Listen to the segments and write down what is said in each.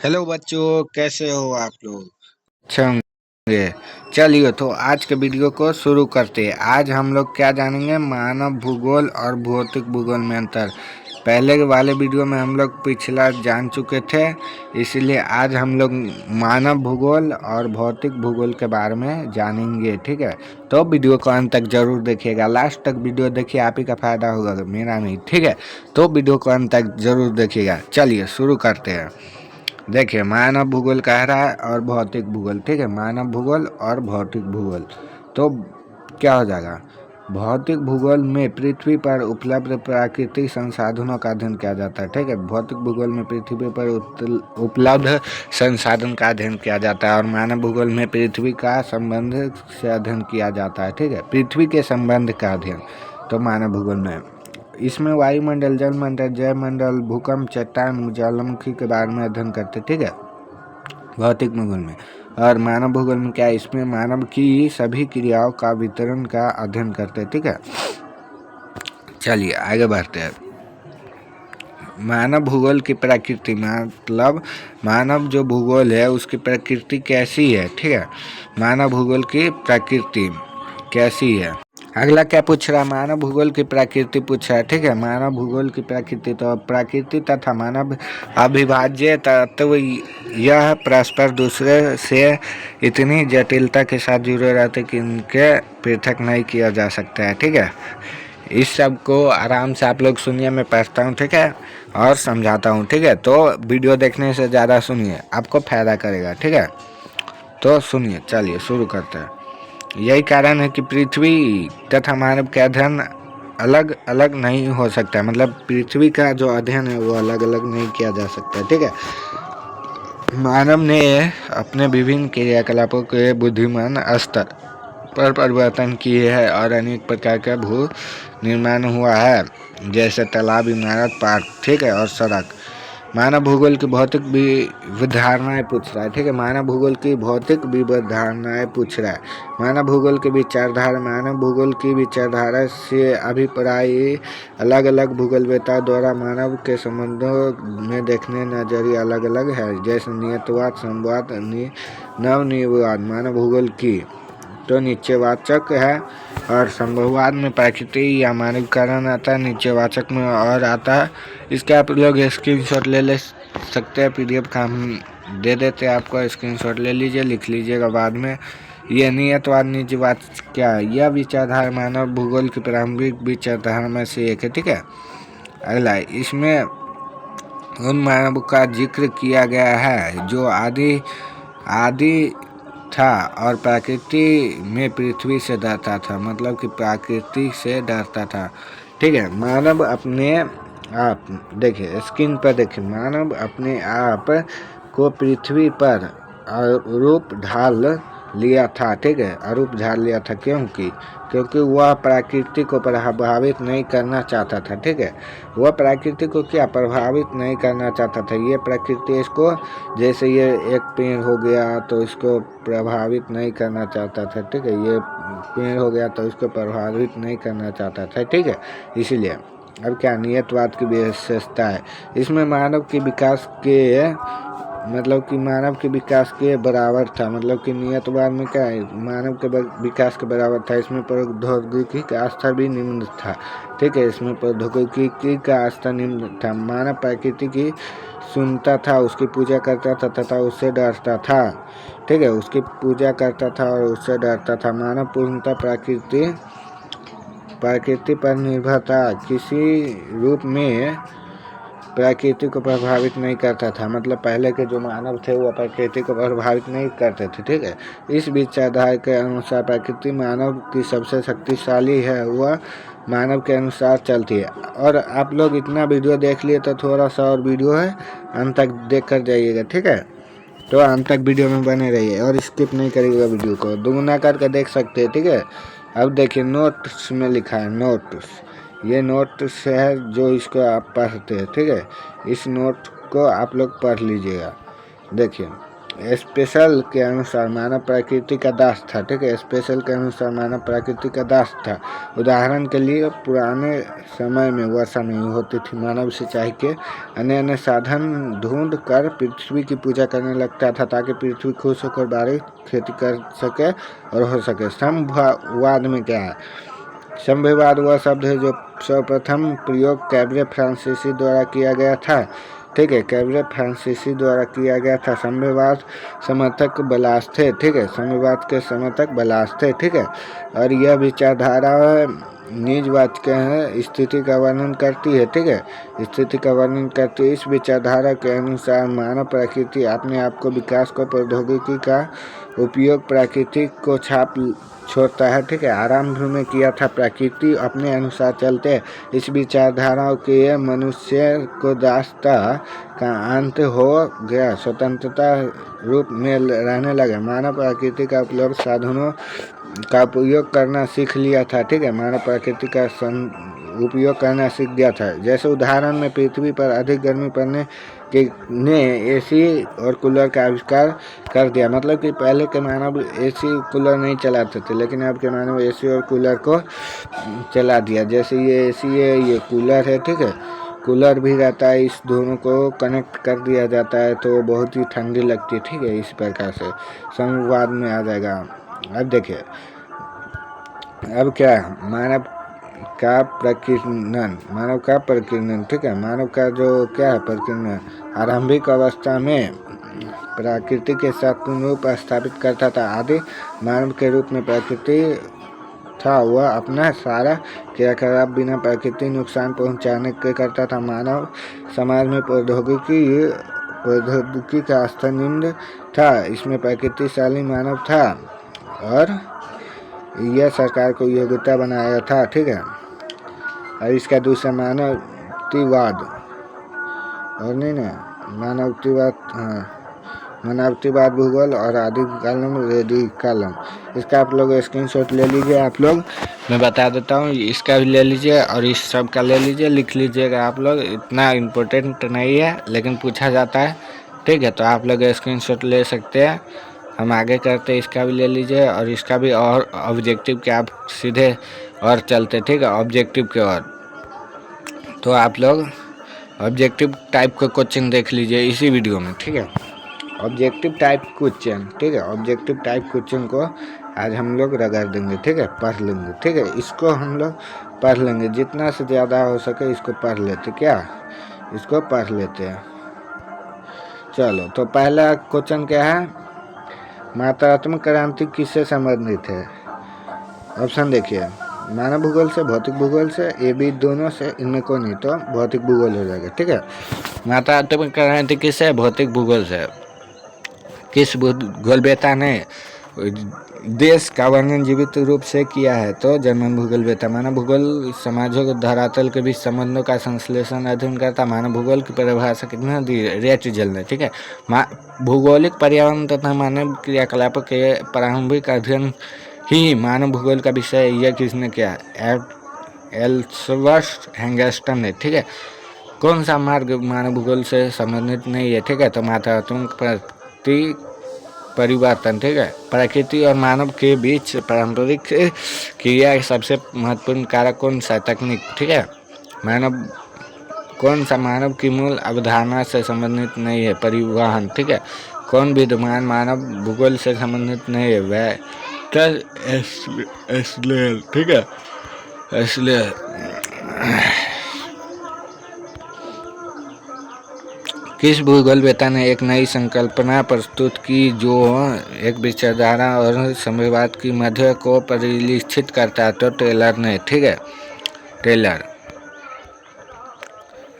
Hello बच्चों, कैसे हो आप लोग? अच्छा होंगे। चलिए तो आज के वीडियो को शुरू करते हैं। आज हम लोग क्या जानेंगे, मानव भूगोल और भौतिक भूगोल में अंतर। पहले वाले वीडियो में हम लोग पिछला जान चुके थे, इसलिए आज हम लोग मानव भूगोल और भौतिक भूगोल के बारे में जानेंगे। ठीक है, तो वीडियो को अंत तक जरूर देखिएगा। लास्ट तक वीडियो देखिए, आप ही का फायदा होगा, मेरा नहीं। ठीक है, तो वीडियो को अंत तक जरूर देखिएगा। चलिए शुरू करते हैं। देखिए, मानव भूगोल कह रहा है और भौतिक भूगोल। ठीक है, मानव भूगोल और भौतिक भूगोल। तो क्या हो जाएगा, भौतिक भूगोल में पृथ्वी पर उपलब्ध प्राकृतिक संसाधनों का अध्ययन किया जाता है। ठीक है, भौतिक भूगोल में पृथ्वी पर उपलब्ध संसाधन का अध्ययन किया जाता है और मानव भूगोल में पृथ्वी का संबंध से अध्ययन किया जाता है। ठीक है, पृथ्वी के संबंध का अध्ययन तो मानव भूगोल में। इसमें वायुमंडल, जलमंडल, जैवमंडल, भूकंप, चट्टान, ज्वालामुखी के बारे में अध्ययन करते। ठीक है, भौतिक भूगोल में। और मानव भूगोल में क्या है, इसमें मानव की सभी क्रियाओं का वितरण का अध्ययन करते हैं। ठीक है, चलिए आगे बढ़ते हैं। मानव भूगोल की प्रकृति, मतलब मानव जो भूगोल है उसकी प्रकृति कैसी है। ठीक है, मानव भूगोल की प्रकृति कैसी है। अगला क्या पूछ रहा है, मानव भूगोल की प्रकृति पूछ रहा है। ठीक है, मानव भूगोल की प्रकृति, तो प्रकृति तथा मानव अविभाज्य तत्व यह परस्पर दूसरे से इतनी जटिलता के साथ जुड़े रहते कि इनके पृथक नहीं किया जा सकता है। ठीक है, इस सब को आराम से आप लोग सुनिए, मैं पढ़ता हूँ। ठीक है, और समझाता हूँ। ठीक है, तो वीडियो देखने से ज़्यादा सुनिए, आपको फायदा करेगा। ठीक है, तो सुनिए, चलिए शुरू करते हैं। यही कारण है कि पृथ्वी तथा मानव का अध्ययन अलग अलग नहीं हो सकता। मतलब पृथ्वी का जो अध्ययन है वो अलग अलग नहीं किया जा सकता। ठीक है, मानव ने अपने विभिन्न क्रियाकलापों के बुद्धिमान स्तर पर परिवर्तन किए हैं और अनेक प्रकार का भू निर्माण हुआ है, जैसे तालाब, इमारत, पार्क। ठीक है, और सड़क। मानव भूगोल की भौतिक विधारणाएं पूछ रहा है। ठीक है, मानव भूगोल की भौतिक विधारणाएं पूछ रहा है। मानव भूगोल की विचारधारा, मानव भूगोल की विचारधारा से अभिप्राय अलग अलग भूगोलवेत्ताओं द्वारा मानव के संबंधों में देखने नजरिया अलग अलग है, जैसे नियतवाद, संवाद, नवनियमवाद। मानव भूगोल की तो निश्चयवाचक है और संभववाद में प्रकृति या मानवीकरण आता है, निश्चयवाचक में और आता है। इसके आप लोग स्क्रीनशॉट ले सकते हैं, पीडीएफ का हम दे देते हैं आपको, स्क्रीनशॉट ले लीजिए, लिख लीजिएगा बाद में। ये नियतवाद, निश्चयवाद क्या है, यह विचारधारा मानव भूगोल की प्रारंभिक विचारधारा में से एक है। ठीक है, अगला, इसमें उन मानव का जिक्र किया गया है जो आदि था और प्रकृति में पृथ्वी से डरता था। मतलब कि प्रकृति से डरता था। ठीक है, मानव अपने आप, देखिए स्क्रीन पर देखिए, मानव अपने आप को पृथ्वी पर रूप ढाल लिया था। ठीक है, अरूप ढाल लिया था, क्योंकि वह प्रकृति को प्रभावित नहीं करना चाहता था। ठीक है, वह प्रकृति को क्या प्रभावित नहीं करना चाहता था। ये प्रकृति इसको, जैसे ये एक पेड़ हो गया तो इसको प्रभावित नहीं करना चाहता था। ठीक है, ये पेड़ हो गया तो इसको प्रभावित नहीं करना चाहता था। ठीक है, इसीलिए अब क्या, नियतवाद की विशेषता है, इसमें मानव के विकास के, मतलब कि मानव के विकास के बराबर था। मतलब कि नियतवाद में क्या है, मानव के विकास के बराबर था। इसमें प्रौद्योगिकी का स्तर भी निम्न था। ठीक है, इसमें प्रौद्योगिकी का स्तर निम्न था। मानव प्रकृति की सुनता था, उसकी पूजा करता था तथा उससे डरता था। ठीक है, उसकी पूजा करता था और उससे डरता था। मानव पूर्णतः प्रकृति पर निर्भर था, किसी रूप में प्रकृति को प्रभावित नहीं करता था। मतलब पहले के जो मानव थे वो प्रकृति को प्रभावित नहीं करते थे। ठीक है, इस विचारधारा के अनुसार प्रकृति मानव की सबसे शक्तिशाली है, वह मानव के अनुसार चलती है। और आप लोग इतना वीडियो देख लिए तो थोड़ा सा और वीडियो है, अंत तक देख कर जाइएगा। ठीक है, तो अंत तक वीडियो में बने रहिए और स्किप नहीं करिएगा, वीडियो को दोगुना करके देख सकते हैं। ठीक है, अब देखिए नोट्स में लिखा है, नोट्स, ये नोट्स है जो इसको आप पढ़ते हैं। ठीक है, इस नोट को आप लोग पढ़ लीजिएगा। देखिए, स्पेशल के अनुसार मानव प्रकृति का दास था। ठीक है, स्पेशल के अनुसार मानव प्रकृति का दास था। उदाहरण के लिए पुराने समय में वर्षा नहीं होती थी, मानव सिंचाई के अन्य अन्य साधन ढूंढ कर पृथ्वी की पूजा करने लगता था ताकि पृथ्वी खुश होकर बारिश खेती कर सके और हो सके। संभववाद में क्या है? संभववाद वह शब्द है जो सर्वप्रथम प्रयोग कैब्रे फ्रांसीसी द्वारा किया गया था। ठीक है, कैब्रे फ्रांसीसी द्वारा किया गया था। संभववाद समर्थक बलास थे। ठीक है, संभववाद के समर्थक बलास थे। ठीक है, और यह विचारधारा निजवाचक है, स्थिति का वर्णन करती है। ठीक है, स्थिति का वर्णन करती है। इस विचारधारा के अनुसार मानव प्रकृति अपने आप को विकास को प्रौद्योगिकी का उपयोग प्रकृति को छाप छोड़ता है। ठीक है, आरंभ में किया था प्रकृति अपने अनुसार चलते। इस विचारधाराओं के मनुष्य को दासता का अंत हो गया, स्वतंत्रता रूप में रहने लगे। मानव प्रकृति का उपयोग साधनों का उपयोग करना सीख लिया था। ठीक है, मानव प्रकृति का उपयोग करना सीख गया था। जैसे उदाहरण में पृथ्वी पर अधिक गर्मी पड़ने ने एसी और कूलर का आविष्कार कर दिया। मतलब कि पहले के मानव एसी कूलर नहीं चलाते थे, लेकिन अब के मानव एसी और कूलर को चला दिया। जैसे ये एसी है, ये कूलर है। ठीक है, कूलर भी रहता है, इस दोनों को कनेक्ट कर दिया जाता है तो बहुत ही ठंडी लगती है। ठीक है, इस प्रकार से संवाद में आ जाएगा। अब देखिए, अब क्या है? मानव का प्रकीर्णन, मानव का प्रकीर्णन। ठीक है, मानव का जो क्या है प्रकीर्णन, आरंभिक अवस्था में प्रकृति के साथ पूर्ण रूप स्थापित करता था। आदि मानव के रूप में प्रकृति था, वह अपना सारा क्रियाकलाप बिना प्रकृति नुकसान पहुंचाने के करता था। मानव समाज में प्रौद्योगिकी का स्तर निम्न था, इसमें प्रकृतिशाली मानव था और यह सरकार को योग्यता बनाया था। ठीक है, और इसका दूसरा मानवतावाद और नहीं ना मानवतावाद, हाँ, मानवतावाद भूगोल और आदि कालम रेडिकलम। इसका आप लोग स्क्रीनशॉट ले लीजिए। आप लोग, मैं बता देता हूँ, इसका भी ले लीजिए और इस सब का ले लीजिए, लिख लीजिएगा आप लोग। इतना इम्पोर्टेंट नहीं है लेकिन पूछा जाता है। ठीक है, तो आप लोग स्क्रीनशॉट ले सकते हैं। हम आगे करते, इसका भी ले लीजिए और इसका भी, और ऑब्जेक्टिव के आप सीधे और चलते। ठीक है, ऑब्जेक्टिव के और तो आप लोग ऑब्जेक्टिव टाइप का क्वेश्चन देख लीजिए इसी वीडियो में। ठीक है, ऑब्जेक्टिव टाइप क्वेश्चन। ठीक है, ऑब्जेक्टिव टाइप क्वेश्चन को आज हम लोग रगड़ देंगे। ठीक है, पढ़ लेंगे। ठीक है, इसको हम लोग पढ़ लेंगे, जितना से ज़्यादा हो सके इसको पढ़ लेते। क्या, इसको पढ़ लेते हैं। चलो, तो पहला क्वेश्चन क्या है? मात्रात्मक क्रांति किससे संबंधित है? ऑप्शन देखिए, मानव भूगोल से, भौतिक भूगोल से, ए बी दोनों से, इनमें कोई नहीं तो भौतिक भूगोल हो जाएगा। ठीक है, मात्रात्मक क्रांति किससे? भौतिक भूगोल से। किस भूगोलवेता ने देश का वर्णन जीवित रूप से किया है? तो जर्मन भूगोलवेता। मानव भूगोल समाजों के धरातल के बीच संबंधों का संश्लेषण अध्ययन करता। मानव भूगोल की परिभाषा कितना दी? रेटजल ने। ठीक है, भौगोलिक पर्यावरण तथा मानव क्रियाकलापों के प्रारंभिक अध्ययन ही मानव भूगोल का विषय। यह किसने किया? एल्सवर्थ हैंगस्टन ने। ठीक है, कौन सा मार्ग मानव भूगोल से संबंधित नहीं है? ठीक है, तो मात्रात्मक परिवर्तन। ठीक है, प्रकृति और मानव के बीच पारंपरिक क्रिया सबसे महत्वपूर्ण कारक कौन सा? तकनीक। ठीक है, मानव कौन सा मानव की मूल अवधारणा से संबंधित नहीं है? परिवहन। ठीक है, कौन विद्यमान मानव भूगोल से संबंधित नहीं है? वह एस्लेर। ठीक है, एस्लेर। किस भूगोलवेता ने एक नई संकल्पना प्रस्तुत की जो एक विचारधारा और संभववाद की मध्य को परिलक्षित करता है? तो टेलर ने। ठीक है, टेलर।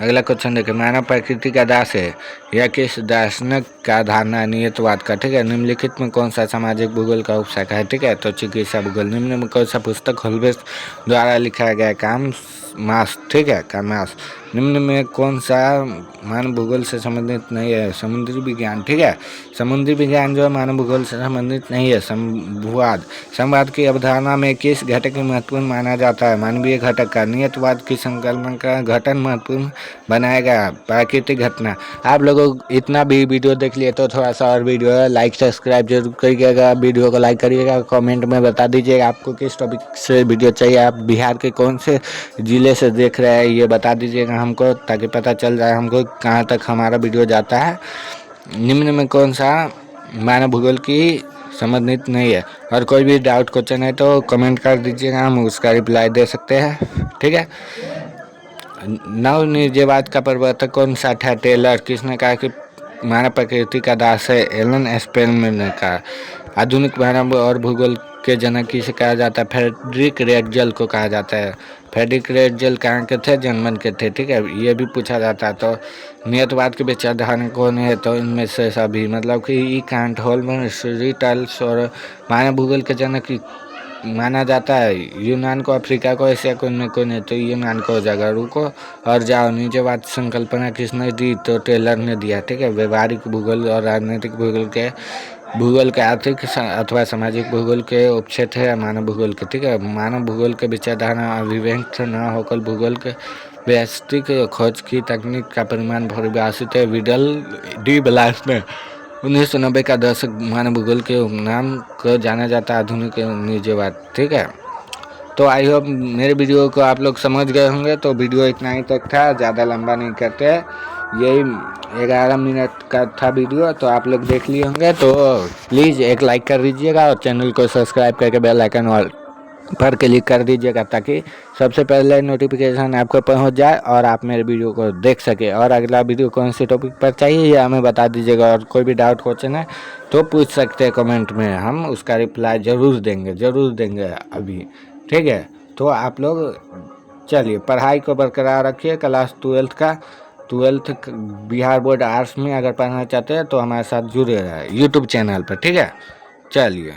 अगला क्वेश्चन देखिए, मानव प्रकृति का दास है, यह किस दार्शनिक का धारणा? नियतवाद का। ठीक है, निम्नलिखित में कौन सा सामाजिक भूगोल का उपशाखा है? ठीक है, तो चिकित्सा भूगोल। निम्न में कौन सा पुस्तक होल्वेस द्वारा लिखा गया? काम मास, ठीक है, का मास निम्न में कौन सा मानव भूगोल से संबंधित नहीं है? समुद्री विज्ञान, ठीक है। समुद्री विज्ञान जो है मानव भूगोल से संबंधित नहीं है। संवाद, संवाद की अवधारणा में किस घटक को महत्वपूर्ण माना जाता है? मानवीय घटक का। नियतवाद की संकल्पना का गठन महत्वपूर्ण बनाया गया। प्राकृतिक घटना। आप लोगों इतना भी वीडियो देख लिए तो थोड़ा सा और वीडियो है, लाइक सब्सक्राइब जरूर करिएगा, वीडियो को लाइक करिएगा, कमेंट में बता दीजिएगा आपको किस टॉपिक से वीडियो चाहिए, आप बिहार के कौन से ज़िले से देख रहे हैं ये बता दीजिएगा हमको, ताकि पता चल जाए हमको कहाँ तक हमारा वीडियो जाता है। निम्न में कौन सा मानव भूगोल की संबंधित नहीं है? और कोई भी डाउट क्वेश्चन है तो कमेंट कर दीजिएगा, हम उसका रिप्लाई दे सकते हैं, ठीक है। नव निर्जयवाद का प्रवर्तक कौन सा था? टेलर। किसने कहा कि मानव प्रकृति का दास है? एलन स्पेलमैन ने कहा। आधुनिक मानव और भूगोल के जनक किसे कहा जाता है? फ्रेडरिक रेटजल को कहा जाता है। फ्रेडरिक रेटजल कहाँ के थे? जर्मन के थे, ठीक है, ये भी पूछा जाता है। तो नियतवाद के विचारधारा कौन है? तो इनमें से सभी, मतलब कि ई कांट, होलमन, रिटल्स। और मानव भूगोल के जनक माना जाता है यूनान को, अफ्रीका को, एशिया को, इनमें को नहीं, तो यूनान को हो जाएगा। रुको और जाओ। निजवाद संकल्पना किसने दी? तो टेलर ने दिया, ठीक है। व्यवहारिक भूगोल और राजनीतिक भूगोल के आर्थिक अथवा सामाजिक भूगोल के उपक्षेत्र है मानव भूगोल के, ठीक है। मानव भूगोल के विचारधारा अभिव्यक्त न होकर भूगोल के वैश्विक खोज की तकनीक का परिमाण परिभाषित है। विडल डी ब्लास ने 1990 का दशक मानव भूगोल के उपनाम को जाना जाता है आधुनिक निजवाद, ठीक है। तो आई होप मेरे वीडियो को आप लोग समझ गए होंगे। तो वीडियो इतना ही तक था, ज़्यादा लंबा नहीं करते, यही 11 मिनट का था वीडियो, तो आप लोग देख लिए होंगे। तो प्लीज़ एक लाइक कर दीजिएगा और चैनल को सब्सक्राइब करके बेल आइकन ऑल पर क्लिक कर दीजिएगा, ताकि सबसे पहले नोटिफिकेशन आपको पहुंच जाए और आप मेरे वीडियो को देख सके। और अगला वीडियो कौन से टॉपिक पर चाहिए ये हमें बता दीजिएगा। और कोई भी डाउट क्वेश्चन है तो पूछ सकते हैं कमेंट में, हम उसका रिप्लाई ज़रूर देंगे अभी, ठीक है। तो आप लोग चलिए पढ़ाई को बरकरार रखिए। क्लास 12 बिहार बोर्ड आर्ट्स में अगर पढ़ना चाहते हैं तो हमारे साथ जुड़े रहे यूट्यूब चैनल पर, ठीक है। चलिए।